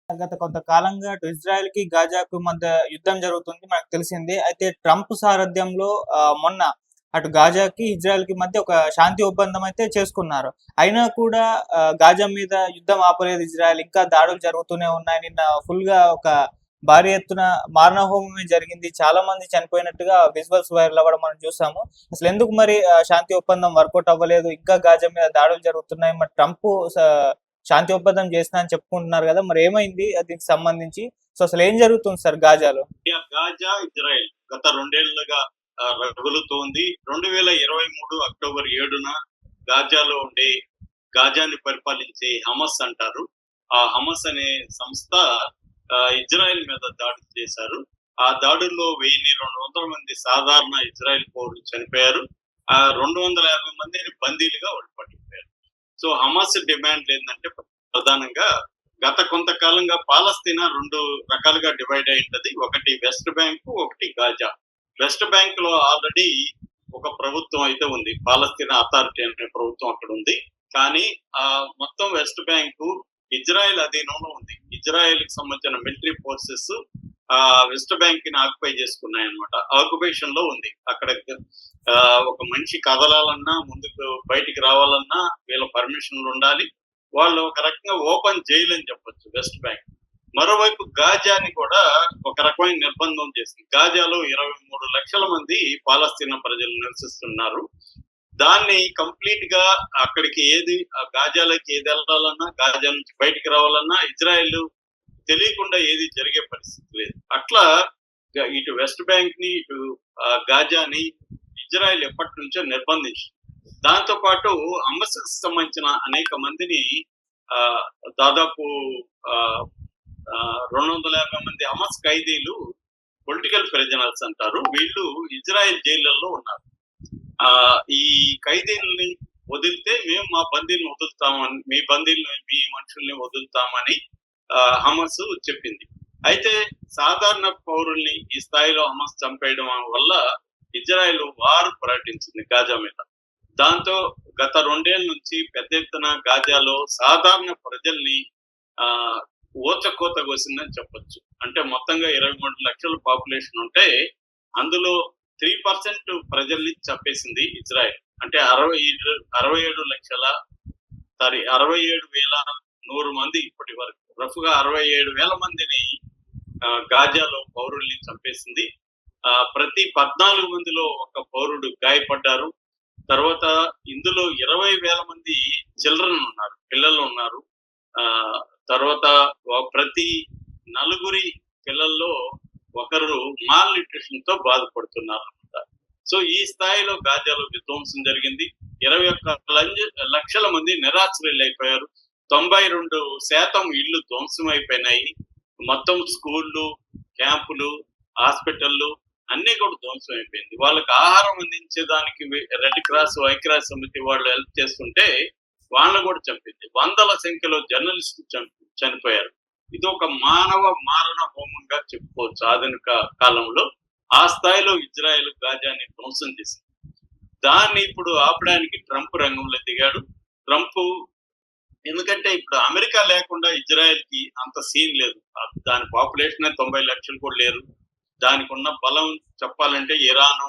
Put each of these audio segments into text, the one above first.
గత కొంతకాలంగా అటు ఇజ్రాయెల్‌కి, గాజాకు మధ్య యుద్ధం జరుగుతుంది మనకు తెలిసిందే. అయితే ట్రంప్ సారథ్యంలో మొన్న అటు గాజాకి, ఇజ్రాయెల్‌కి మధ్య ఒక శాంతి ఒప్పందం అయితే చేసుకున్నారు. అయినా కూడా గాజా మీద యుద్ధం ఆపలేదు ఇజ్రాయెల్. ఇంకా దాడులు జరుగుతూనే ఉన్నాయి. నిన్న ఫుల్‌గా ఒక భారీ ఎత్తున మారణహోమమే జరిగింది. చాలా మంది చనిపోయినట్టుగా విజువల్స్ వైరల్ అవ్వడం మనం చూసాము. అసలెందుకు మరి శాంతి ఒప్పందం వర్కౌట్ అవ్వలేదు? ఇంకా గాజా మీద దాడులు జరుగుతున్నాయి. మరి ట్రంప్ శాంతి ఒప్పందం చేసినా అని చెప్పుకుంటున్నారు కదా! మరి ఏమైంది దీనికి సంబంధించి? సో అసలు ఏం జరుగుతుంది సార్ గాజాలో? గాజా, ఇజ్రాయెల్ గత 2 ఏళ్లుగా రగులుతోంది. 2023 అక్టోబర్ 7న గాజాలో ఉండే గాజాని పరిపాలించే హమస్ అంటారు. ఆ హమస్ అనే సంస్థ ఇజ్రాయెల్ మీద దాడి చేశారు. ఆ దాడుల్లో 1200 మంది సాధారణ ఇజ్రాయెల్ పౌరులు చనిపోయారు. 250 మందిని బందీలుగా వాళ్ళు పట్టుకుపోయారు. సో హమాస్ డిమాండ్ ఏంటంటే ప్రధానంగా గత కొంతకాలంగా పాలస్తీనా 2 రకాలుగా డివైడ్ అయి ఉంటది. ఒకటి వెస్ట్ బ్యాంక్, ఒకటి గాజా. వెస్ట్ బ్యాంక్ లో ఆల్రెడీ ఒక ప్రభుత్వం అయితే ఉంది. పాలస్తీనా అథారిటీ అనే ప్రభుత్వం అక్కడ ఉంది. కానీ మొత్తం వెస్ట్ బ్యాంకు ఇజ్రాయెల్ అధీనంలో ఉంది. ఇజ్రాయెల్ కి సంబంధించిన మిలిటరీ ఫోర్సెస్ వెస్ట్ బ్యాంక్ ని ఆక్యుపై చేసుకున్నాయి అనమాట. ఆక్యుపేషన్ లో ఉంది. అక్కడ ఒక మనిషి కదలాలన్నా, ముందుకు బయటికి రావాలన్నా వీళ్ళ పర్మిషన్లు ఉండాలి. వాళ్ళు ఒక రకంగా ఓపెన్ జైలు అని చెప్పొచ్చు వెస్ట్ బ్యాంక్. మరోవైపు గాజాని కూడా ఒక రకమైన నిర్బంధం చేసింది. గాజాలో 23 లక్షల మంది పాలస్తీనా ప్రజలు నివసిస్తున్నారు. దాన్ని కంప్లీట్ గా అక్కడికి గాజాలోకి ఏది వెళ్ళాలన్నా, గాజా నుంచి బయటికి రావాలన్నా ఇజ్రాయెల్ తెలియకుండా ఏది జరిగే పరిస్థితి లేదు. అట్లా ఇటు వెస్ట్ బ్యాంక్ ని, ఇటు గాజాని ఇజ్రాయెల్ ఎప్పటి నుంచో నిర్బంధించింది. దాంతో పాటు హమస్ కు సంబంధించిన అనేక మందిని దాదాపు 250 మంది హమస్ ఖైదీలు పొలిటికల్ ప్రిజనర్స్ అంటారు. వీళ్ళు ఇజ్రాయెల్ జైళ్లలో ఉన్నారు. ఈ ఖైదీలని వదిలితే మేము మా బందీలను వదులుతామని, మీ మనుషుల్ని వదులుతామని హమస్ చెప్పింది. అయితే సాధారణ పౌరుల్ని ఈ స్థాయిలో హమస్ చంపేయడం వల్ల ఇజ్రాయెల్ వార్ ప్రకటించింది గాజా మీద. దాంతో గత 2 ఏళ్ల నుంచి పెద్ద ఎత్తున గాజాలో సాధారణ ప్రజల్ని ఊచకోత కోసిందని చెప్పొచ్చు. అంటే మొత్తంగా 23 లక్షల పాపులేషన్ ఉంటే అందులో 3% ప్రజల్ని చంపేసింది ఇజ్రాయెల్. అంటే 67,100 మంది ఇప్పటి వరకు రఫ్ గా 67,000 మందిని గాజాలో పౌరుల్ని చంపేసింది. ప్రతి 14 మందిలో ఒక పౌరుడు గాయపడ్డారు. తర్వాత ఇందులో 20,000 మంది చిల్డ్రన్ ఉన్నారు, పిల్లలు ఉన్నారు. తర్వాత ప్రతి 4 పిల్లల్లో ఒకరు మాల్ న్యూట్రిషన్ తో బాధపడుతున్నారు అనమాట. సో ఈ స్థాయిలో గాజాలో విధ్వంసం జరిగింది. 21 లక్షల మంది నిరాశ్రయులైపోయారు. 92% ఇళ్లు ధ్వంసమైపోయినాయి. మొత్తం స్కూళ్ళు, క్యాంపులు, హాస్పిటళ్ళు అన్ని కూడా ధ్వంసం అయిపోయింది. వాళ్ళకి ఆహారం అందించేదానికి రెడ్ క్రాస్, ఐక్యరాజ్య సమితి వాళ్ళు హెల్ప్ చేస్తుంటే వాళ్ళని కూడా చంపింది. వందల సంఖ్యలో జర్నలిస్టులు చనిపోయారు. ఇది ఒక మానవ మారణ హోమంగా చెప్పుకోవచ్చు ఆధునిక కాలంలో. ఆ స్థాయిలో ఇజ్రాయెల్ గాజాని ధ్వంసం చేసింది. దాన్ని ఇప్పుడు ఆపడానికి ట్రంప్ రంగంలో దిగాడు. ట్రంప్ ఎందుకంటే ఇప్పుడు అమెరికా లేకుండా ఇజ్రాయెల్ కి అంత సీన్ లేదు. దాని పాపులేషన్ 90 లక్షలు కూడా లేరు. దానికి ఉన్న బలం చెప్పాలంటే ఇరాను,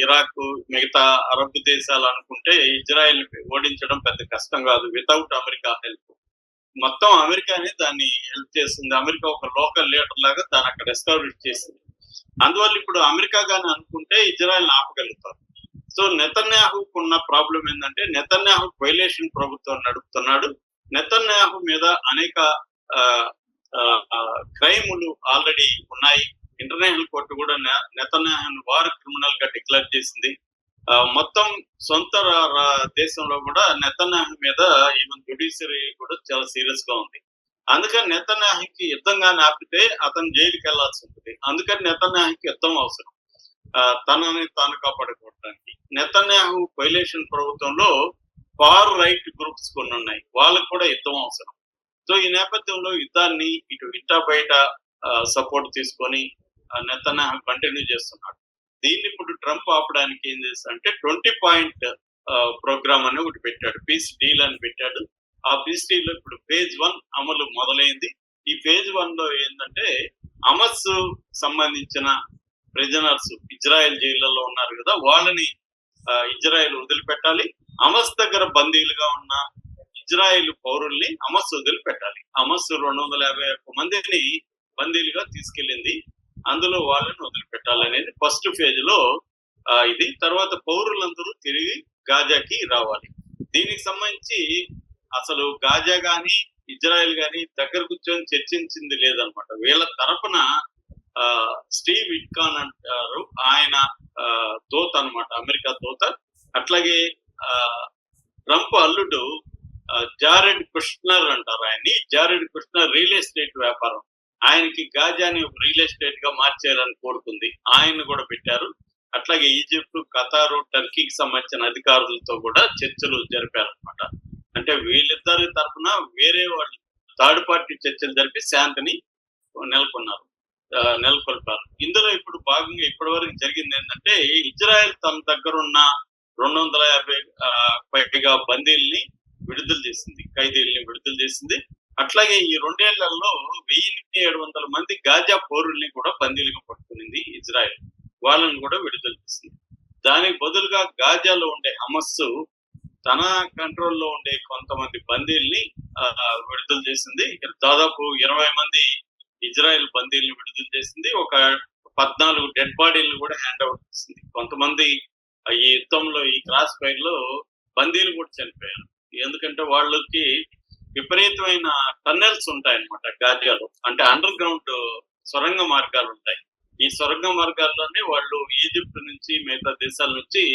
ఇరాక్, మిగతా అరబ్ దేశాలు అనుకుంటే ఇజ్రాయెల్ ఓడించడం పెద్ద కష్టం కాదు వితౌట్ అమెరికా హెల్ప్. మొత్తం అమెరికానే దాన్ని హెల్ప్ చేస్తుంది. అమెరికా ఒక లోకల్ లీడర్ లాగా దాన్ని అక్కడ ఎస్టాబ్లిష్ చేసింది. అందువల్ల ఇప్పుడు అమెరికా గాని అనుకుంటే ఇజ్రాయెల్ ఆపగలుగుతారు. సో నెతన్యాహుకు ఉన్న ప్రాబ్లం ఏంటంటే నెతన్యాహు వైలేషన్ ప్రభుత్వం నడుపుతున్నాడు. నెతన్యాహు మీద అనేక క్రైములు ఆల్రెడీ ఉన్నాయి. ఇంటర్నేషనల్ కోర్టు కూడా నెతన్యాహును వార్ క్రిమినల్ గా డిక్లేర్ చేసింది. మొత్తం సొంత దేశంలో కూడా నెతన్యాహు మీద ఈవెన్ జ్యుడిషియరీ కూడా చాలా సీరియస్ గా ఉంది. అందుకని నెతన్యాహుకి యుద్ధంగానే ఆపితే అతను జైలుకి వెళ్లాల్సి ఉంటుంది. అందుకని నెతన్యాహుకి యుద్ధం అవసరం తనని తాను కాపాడుకోవడానికి. నెతన్యాహు వైలేషన్ ప్రభుత్వంలో ఫార్ రైట్ గ్రూప్స్ కొన్ని ఉన్నాయి, వాళ్ళకు కూడా యుద్ధం అవసరం. సో ఈ నేపథ్యంలో యుద్ధాన్ని ఇటా బయట సపోర్ట్ తీసుకొని నెతన్యాహు కంటిన్యూ చేస్తున్నాడు. దీన్ని ఇప్పుడు ట్రంప్ ఆపడానికి ఏం చేస్తాడంటే 20 పాయింట్ ప్రోగ్రామ్ అని ఒకటి పెట్టాడు. పీస్ డీల్ అని పెట్టాడు. ఆ పీస్ డీల్ ఇప్పుడు ఫేజ్ 1 అమలు మొదలైంది. ఈ ఫేజ్ 1 లో ఏంటంటే హమస్ సంబంధించిన ప్రిజనర్స్ ఇజ్రాయెల్ జైళ్లలో ఉన్నారు కదా, వాళ్ళని ఇజ్రాయెల్ వదిలిపెట్టాలి. హమస్ దగ్గర బందీలుగా ఉన్న ఇజ్రాయెల్ పౌరుల్ని హమస్ వదిలిపెట్టాలి. హమస్ 251 మందిని బందీలుగా తీసుకెళ్ళింది, అందులో వాళ్ళని వదిలిపెట్టాలనేది ఫస్ట్ ఫేజ్ లో ఇది. తర్వాత పౌరులందరూ తిరిగి గాజాకి రావాలి. దీనికి సంబంధించి అసలు గాజా గాని ఇజ్రాయెల్ గాని దగ్గర కూర్చొని చర్చించింది లేదనమాట. వీళ్ళ తరపున స్టీవ్ విట్కాన్ అంటారు, ఆయన దూత అనమాట, అమెరికా దూత. అట్లాగే ట్రంప్ అల్లుడు జారెడ్ కుష్నర్ అంటారు ఆయన్ని. జారెడ్ కుష్నర్ రియల్ ఎస్టేట్ వ్యాపారం, ఆయనకి గాజాని రియల్ ఎస్టేట్ గా మార్చేయాలని కోరుకుంది, ఆయన కూడా పెట్టారు. అట్లాగే ఈజిప్ట్, ఖతారు, టర్కీకి సంబంధించిన అధికారులతో కూడా చర్చలు జరిపారు అనమాట. అంటే వీళ్ళిద్దరి తరఫున వేరే వాళ్ళు థర్డ్ పార్టీ చర్చలు జరిపి శాంతిని నెలకొల్పారు. ఇందులో ఇప్పుడు భాగంగా ఇప్పటి వరకు జరిగింది ఏంటంటే ఇజ్రాయెల్ తన దగ్గర ఉన్న 250 పైగా బందీల్ని విడుదల చేసింది, ఖైదీల్ని విడుదల చేసింది. అట్లాగే ఈ 2 ఏళ్లలో 1700 మంది గాజా పౌరుల్ని కూడా బందీలుగా పట్టుకునింది ఇజ్రాయెల్, వాళ్ళని కూడా విడుదల చేసింది. దానికి బదులుగా గాజాలో ఉండే హమస్ తన కంట్రోల్లో ఉండే కొంతమంది బందీల్ని విడుదల చేసింది. దాదాపు 20 మంది ఇజ్రాయెల్ బందీల్ని విడుదల చేసింది. ఒక 14 డెడ్ బాడీలను కూడా హ్యాండ్ అవుట్ చేసింది. కొంతమంది ఈ యుద్ధంలో, ఈ క్రాస్ ఫైర్ లో బందీలు కూడా చనిపోయారు. ఎందుకంటే వాళ్ళకి విపరీతమైన టన్నెల్స్ ఉంటాయన్నమాట గాజాలో, అంటే అండర్ గ్రౌండ్ సొరంగ మార్గాలు ఉంటాయి. ఈ సొరంగ మార్గాల్లోనే వాళ్ళు ఈజిప్ట్ నుంచి మిగతా దేశాల నుంచి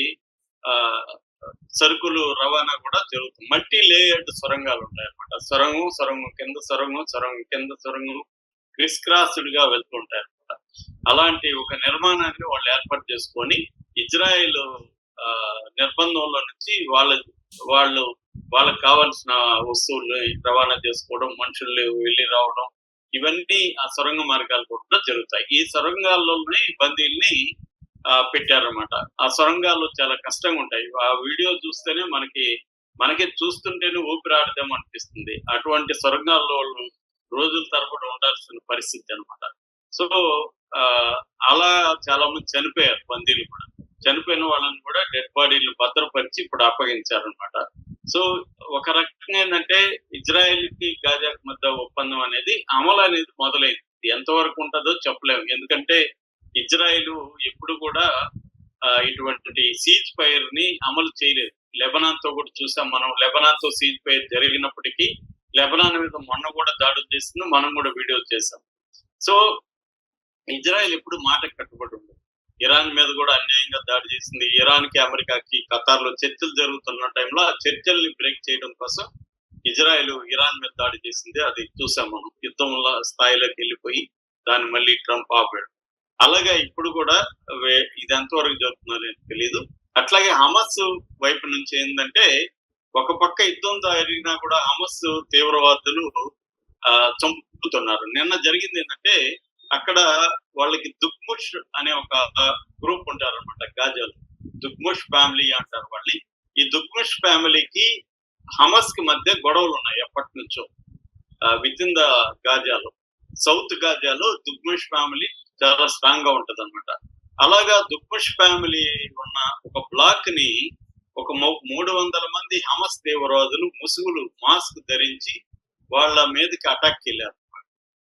సరుకులు రవాణా కూడా జరుగుతుంది. మల్టీ లేయర్డ్ సొరంగాలు ఉంటాయి అనమాట. సొరంగం కింద సొరంగం క్రిస్ క్రాస్డ్ గా వెళ్తుంటాయి అనమాట. అలాంటి ఒక నిర్మాణాన్ని వాళ్ళు ఏర్పాటు చేసుకొని ఇజ్రాయెల్ నిర్బంధంలో నుంచి వాళ్ళకి కావాల్సిన వస్తువులు రవాణా చేసుకోవడం, మనుషులు వెళ్ళి రావడం, ఇవన్నీ ఆ సొరంగ మార్గాలు కూడా జరుగుతాయి. ఈ సొరంగాల్లోనే బందీల్ని పెట్టారన్నమాట. ఆ సొరంగాలు చాలా కష్టంగా ఉంటాయి. ఆ వీడియో చూస్తేనే మనకి చూస్తుంటేనే ఊపిరాడదేమో అనిపిస్తుంది. అటువంటి సొరంగాల్లో రోజుల తరబడి ఉండాల్సిన పరిస్థితి అనమాట. సో అలా చాలా మంది చనిపోయారు బందీలు కూడా. చనిపోయిన వాళ్ళని కూడా డెడ్ బాడీలు భద్రపరిచి ఇప్పుడు అప్పగించారనమాట. సో ఒక రకంగా ఏంటంటే ఇజ్రాయెల్ కి గాజాకి మధ్య ఒప్పందం అనేది అమలు అనేది మొదలైంది. ఎంతవరకు ఉంటుందో చెప్పలేము, ఎందుకంటే ఇజ్రాయెల్ ఎప్పుడు కూడా ఇటువంటి సీజ్ ఫైర్ ని అమలు చేయలేదు. లెబనాన్ తో కూడా చూసాం మనం. లెబనాన్ తో సీజ్ ఫైర్ జరిగినప్పటికీ లెబనాన్ మీద మొన్న కూడా దాడులు చేసింది, మనం కూడా వీడియో చేసాం. సో ఇజ్రాయెల్ ఎప్పుడు మాటకు కట్టుబడి ఉంది. ఇరాన్ మీద కూడా అన్యాయంగా దాడి చేసింది. ఇరాన్ కి, అమెరికాకి, ఖతార్ లో చర్చలు జరుగుతున్న టైంలో ఆ చర్చల్ని బ్రేక్ చేయడం కోసం ఇజ్రాయెల్ ఇరాన్ మీద దాడి చేసింది. అది చూసాం మనం. యుద్ధంలో స్థాయిలోకి వెళ్ళిపోయి దాన్ని మళ్ళీ ట్రంప్ ఆపాడు. అలాగే ఇప్పుడు కూడా ఇది ఎంతవరకు జరుగుతుందో తెలియదు. అట్లాగే హమస్ వైపు నుంచి ఏంటంటే ఒక పక్క యుద్ధం జరిగినా కూడా హమస్ తీవ్రవాదులు చంపుతున్నారు. నిన్న జరిగింది ఏంటంటే అక్కడ వాళ్ళకి దుక్ముష్ అనే ఒక గ్రూప్ ఉంటారు అనమాట గాజాలో. దుక్ముష్ ఫ్యామిలీ అంటారు వాళ్ళని. ఈ దుక్ముష్ ఫ్యామిలీకి హమస్ కి మధ్య గొడవలు ఉన్నాయి ఎప్పటి నుంచో విత్ ఇన్ ద గాజాలో. సౌత్ గాజాలో దుక్ముష్ ఫ్యామిలీ చాలా స్ట్రాంగ్ గా ఉంటది అనమాట. అలాగా దుక్ముష్ ఫ్యామిలీ ఉన్న ఒక బ్లాక్ ని ఒక 300 మంది హమస్ తీవ్రవాదులు ముసుగులు, మాస్క్ ధరించి వాళ్ళ మీదకి అటాక్ వెళ్ళారు.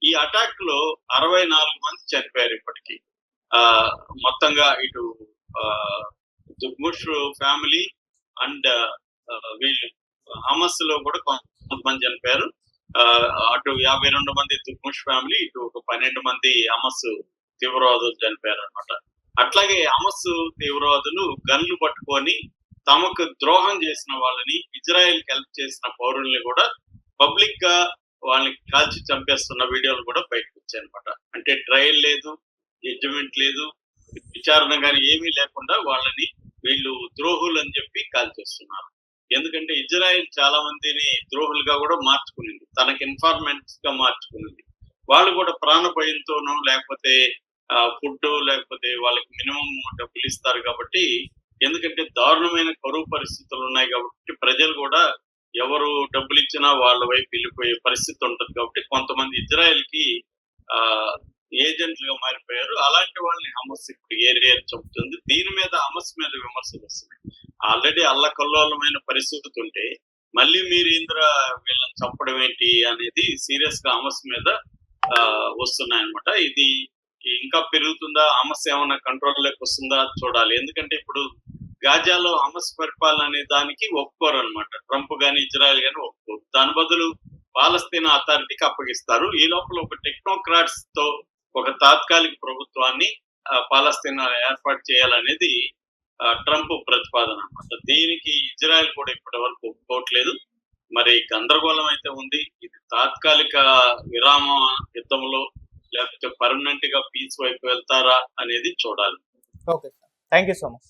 ఈ అటాక్ లో 64 మంది చనిపోయారు ఇప్పటికీ. మొత్తంగా ఇటు దుక్ముష్ ఫ్యామిలీ అండ్ వీళ్ళు హమస్ లో కూడా కొంతమంది చనిపోయారు. అటు 52 మంది దుక్ముష్ ఫ్యామిలీ, ఇటు ఒక 12 మంది హమస్ తీవ్రవాదులు చనిపోయారు అనమాట. అట్లాగే హమస్ తీవ్రవాదులు గన్లు పట్టుకొని తమకు ద్రోహం చేసిన వాళ్ళని, ఇజ్రాయెల్ కి హెల్ప్ చేసిన పౌరుల్ని కూడా పబ్లిక్ గా వాళ్ళని కాల్చి చంపేస్తున్న వీడియోలు కూడా బయటకు వచ్చాయి అనమాట. అంటే ట్రయల్ లేదు, జడ్జిమెంట్ లేదు, విచారణ కానీ ఏమీ లేకుండా వాళ్ళని వీళ్ళు ద్రోహులు అని చెప్పి కాల్చేస్తున్నారు. ఎందుకంటే ఇజ్రాయెల్ చాలా మందిని ద్రోహులుగా కూడా మార్చుకునింది, తనకి ఇన్ఫార్మెంట్స్ గా మార్చుకునింది. వాళ్ళు కూడా ప్రాణ భయంతోనూ లేకపోతే ఫుడ్ లేకపోతే వాళ్ళకి మినిమం డబ్బులు ఇస్తారు కాబట్టి, ఎందుకంటే దారుణమైన కరువు పరిస్థితులు ఉన్నాయి కాబట్టి ప్రజలు కూడా ఎవరు డబ్బులు ఇచ్చినా వాళ్ళ వైపు వెళ్ళిపోయే పరిస్థితి ఉంటుంది కాబట్టి కొంతమంది ఇజ్రాయెల్ కి ఏజెంట్లుగా మారిపోయారు. అలాంటి వాళ్ళని హమస్ ఇప్పుడు ఏరియా చెబుతుంది. దీని మీద హమస్ మీద విమర్శలు వస్తున్నాయి. ఆల్రెడీ అల్లకల్లోలమైన పరిస్థితి ఉంటే మళ్ళీ మీరు వీళ్ళని చంపడం ఏంటి అనేది సీరియస్ గా హమస్ మీద వస్తున్నాయన్నమాట. ఇది ఇంకా పెరుగుతుందా, హమస్ ఏమైనా కంట్రోల్లోకి వస్తుందా చూడాలి. ఎందుకంటే ఇప్పుడు గాజాలో హమస్ పరిపాలన అనే దానికి ఒప్పుకోరు అనమాట. ట్రంప్ గాని ఇజ్రాయెల్ గాని ఒప్పుకోరు. దాని బదులు పాలస్తీనా అథారిటీకి అప్పగిస్తారు. ఈ లోపల ఒక టెక్నోక్రాట్స్ తో ఒక తాత్కాలిక ప్రభుత్వాన్ని పాలస్తీనా ఏర్పాటు చేయాలనేది ట్రంప్ ప్రతిపాదన అనమాట. దీనికి ఇజ్రాయెల్ కూడా ఇప్పటి వరకు ఒప్పుకోవట్లేదు. మరి గందరగోళం అయితే ఉంది. ఇది తాత్కాలిక విరామ యుద్ధంలో లేకపోతే పర్మనెంట్ గా పీస్ వైపు వెళ్తారా అనేది చూడాలి. Okay sir, thank you so much.